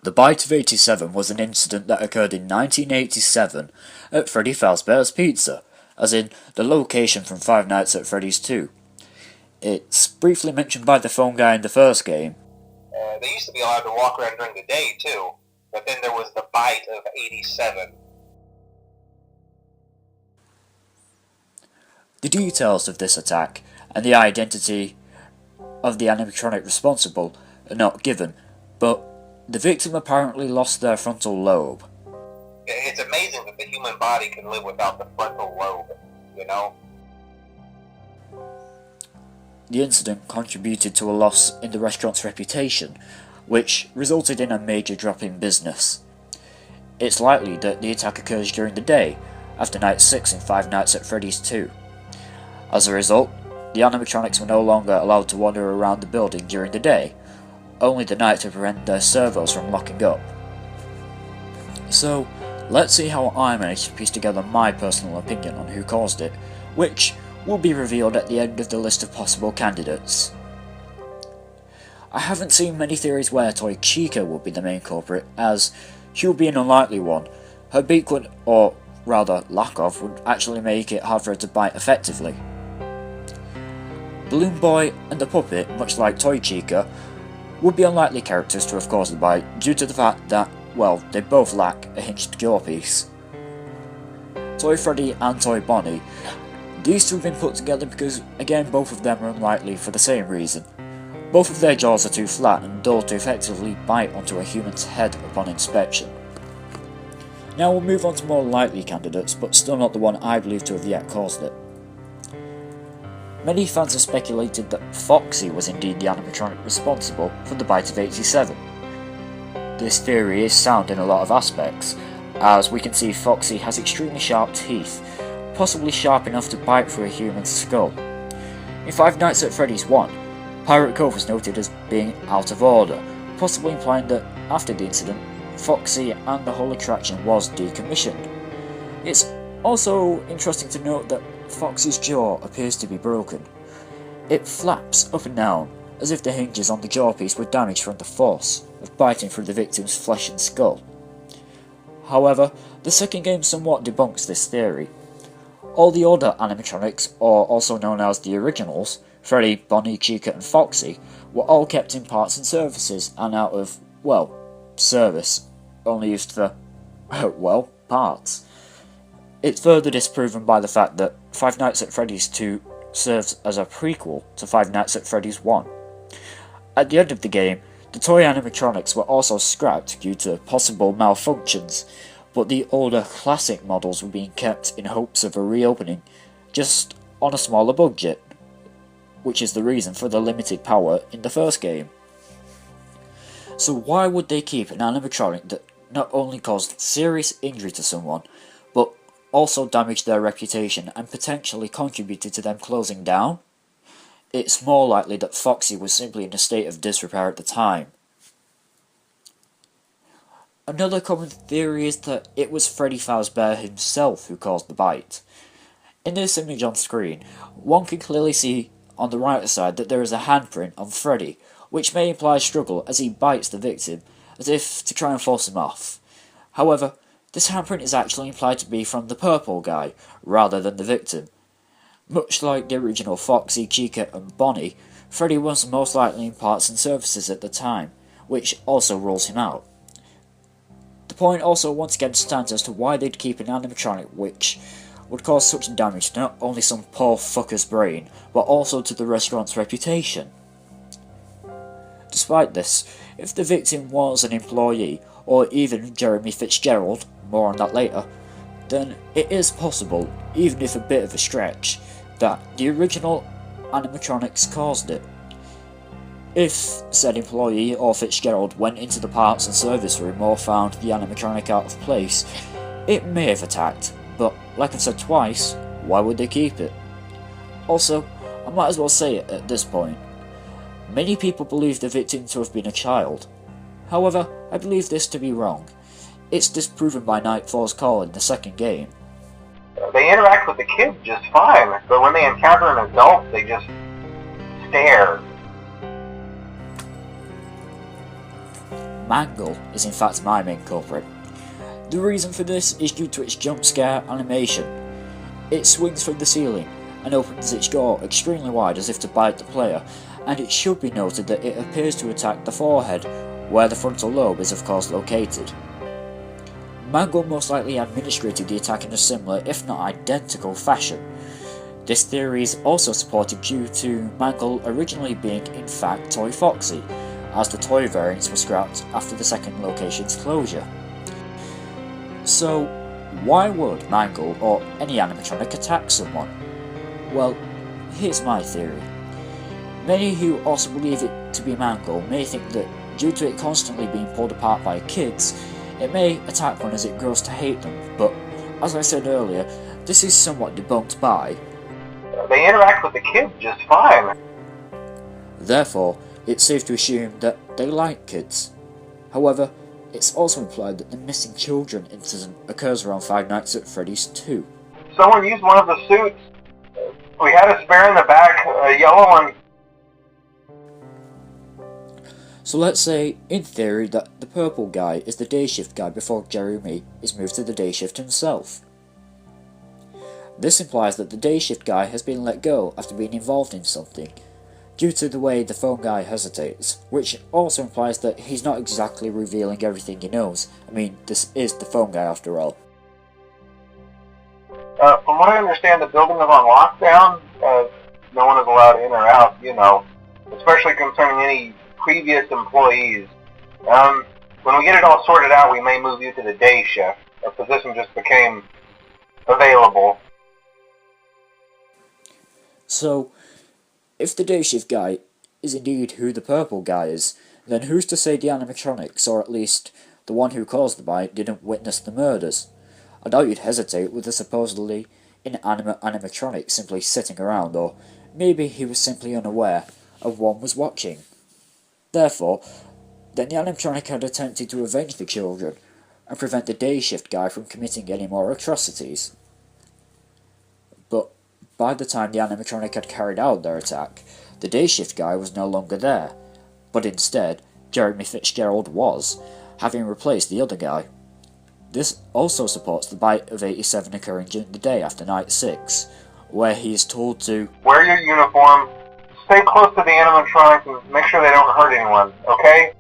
The Bite of 87 was an incident that occurred in 1987 at Freddy Fazbear's Pizza, as in the location from Five Nights at Freddy's 2. It's briefly mentioned by the phone guy in the first game. They used to be allowed to walk around during the day too, but then there was the Bite of 87. The details of this attack and the identity of the animatronic responsible are not given, but the victim apparently lost their frontal lobe. It's amazing that the human body can live without the frontal lobe, you know? The incident contributed to a loss in the restaurant's reputation, which resulted in a major drop in business. It's likely that the attack occurs during the day, after Night 6 in Five Nights at Freddy's 2. As a result, the animatronics were no longer allowed to wander around the building during the day, only the night to prevent their servos from locking up. So, let's see how I managed to piece together my personal opinion on who caused it, which will be revealed at the end of the list of possible candidates. I haven't seen many theories where Toy Chica would be the main culprit, as she would be an unlikely one. Her beak would, or rather lack of, would actually make it hard for her to bite effectively. Balloon Boy and the puppet, much like Toy Chica, would be unlikely characters to have caused the bite due to the fact that, well, they both lack a hinged jaw piece. Toy Freddy and Toy Bonnie, these two have been put together because, again, both of them are unlikely for the same reason. Both of their jaws are too flat and dull to effectively bite onto a human's head upon inspection. Now we'll move on to more likely candidates, but still not the one I believe to have yet caused it. Many fans have speculated that Foxy was indeed the animatronic responsible for the Bite of 87. This theory is sound in a lot of aspects, as we can see Foxy has extremely sharp teeth, possibly sharp enough to bite through a human's skull. In Five Nights at Freddy's 1, Pirate Cove was noted as being out of order, possibly implying that after the incident, Foxy and the whole attraction was decommissioned. It's also interesting to note that Foxy's jaw appears to be broken. It flaps up and down, as if the hinges on the jawpiece were damaged from the force of biting through the victim's flesh and skull. However, the second game somewhat debunks this theory. All the other animatronics, or also known as the originals, Freddy, Bonnie, Chica and Foxy, were all kept in parts and services and out of, well, service, only used for, well, parts. It's further disproven by the fact that Five Nights at Freddy's 2 serves as a prequel to Five Nights at Freddy's 1. At the end of the game, the toy animatronics were also scrapped due to possible malfunctions, but the older classic models were being kept in hopes of a reopening, just on a smaller budget, which is the reason for the limited power in the first game. So why would they keep an animatronic that not only caused serious injury to someone, but also damaged their reputation and potentially contributed to them closing down? It's more likely that Foxy was simply in a state of disrepair at the time. Another common theory is that it was Freddy Fazbear himself who caused the bite. In this image on screen, one can clearly see on the right side that there is a handprint on Freddy, which may imply struggle as he bites the victim, as if to try and force him off. However, this handprint is actually implied to be from the purple guy, rather than the victim. Much like the original Foxy, Chica and Bonnie, Freddy was most likely in parts and services at the time, which also rules him out. The point also once again stands as to why they'd keep an animatronic which would cause such damage to not only some poor fucker's brain, but also to the restaurant's reputation. Despite this, if the victim was an employee, or even Jeremy Fitzgerald, more on that later, then it is possible, even if a bit of a stretch, that the original animatronics caused it. If said employee or Fitzgerald went into the parts and service room or found the animatronic out of place, it may have attacked, but like I've said twice, why would they keep it? Also, I might as well say it at this point. Many people believe the victim to have been a child. However, I believe this to be wrong. it's disproven by Nightfall's call in the second game. They interact with the kids just fine, but when they encounter an adult, they just stare. Mangle is in fact my main culprit. The reason for this is due to its jump scare animation. It swings from the ceiling and opens its jaw extremely wide as if to bite the player, and it should be noted that it appears to attack the forehead, where the frontal lobe is of course located. Mangle most likely administrated the attack in a similar, if not identical, fashion. This theory is also supported due to Mangle originally being in fact Toy Foxy, as the toy variants were scrapped after the second location's closure. So, why would Mangle or any animatronic attack someone? Well, here's my theory. Many who also believe it to be Mangle may think that due to it constantly being pulled apart by kids, it may attack one as it grows to hate them, but as I said earlier, this is somewhat debunked by They interact with the kids just fine. Therefore, it's safe to assume that they like kids. However, it's also implied that the missing children incident occurs around Five Nights at Freddy's 2. Someone used one of the suits. We had a spare in the back, a yellow one. So let's say, in theory, that the purple guy is the day shift guy before Jeremy is moved to the day shift himself. This implies that the day shift guy has been let go after being involved in something, due to the way the phone guy hesitates, which also implies that he's not exactly revealing everything he knows. I mean, this is the phone guy after all. From what I understand, the building is on lockdown. No one is allowed in or out, especially concerning any previous employees. When we get it all sorted out, we may move you to the day shift. A position just became available. So, if the day shift guy is indeed who the purple guy is, then who's to say the animatronics, or at least the one who caused the bite, didn't witness the murders? I doubt you'd hesitate with the supposedly inanimate animatronic simply sitting around, or maybe he was simply unaware of one was watching. Therefore, then the animatronic had attempted to avenge the children and prevent the day shift guy from committing any more atrocities. But by the time the animatronic had carried out their attack, the day shift guy was no longer there, but instead, Jeremy Fitzgerald was, having replaced the other guy. This also supports the bite of 87 occurring during the day after night 6, where he is told to wear your uniform, stay close to the animatronics, and make sure they don't hurt anyone, okay?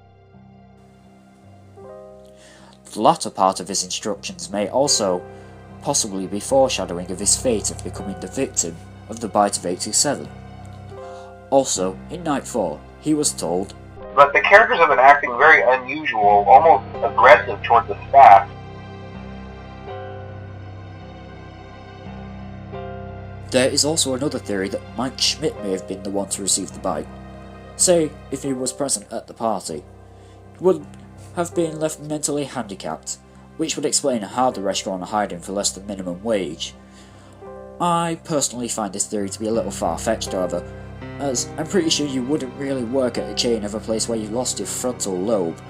The latter part of his instructions may also possibly be foreshadowing of his fate of becoming the victim of the bite of 87. Also, in Night 4, he was told, but the characters have been acting very unusual, almost aggressive toward the staff. There is also another theory that Mike Schmidt may have been the one to receive the bite. Say, if he was present at the party. He would have been left mentally handicapped, which would explain how the restaurant hired him for less than minimum wage. I personally find this theory to be a little far-fetched, however, as I'm pretty sure you wouldn't really work at a chain of a place where you lost your frontal lobe.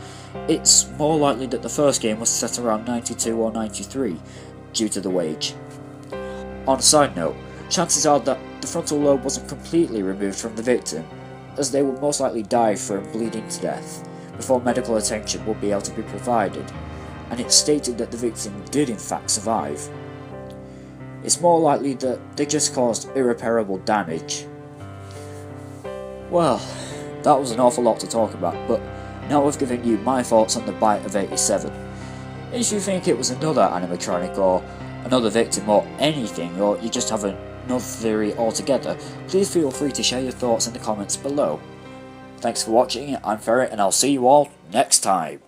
It's more likely that the first game was set around 92 or 93, due to the wage. On a side note, chances are that the frontal lobe wasn't completely removed from the victim, as they would most likely die from bleeding to death, before medical attention would be able to be provided, and it's stated that the victim did in fact survive. It's more likely that they just caused irreparable damage. Well, that was an awful lot to talk about, but now I've given you my thoughts on the bite of 87. If you think it was another animatronic or another victim or anything, or you just have another theory altogether, please feel free to share your thoughts in the comments below. Thanks for watching, I'm Ferret, and I'll see you all next time.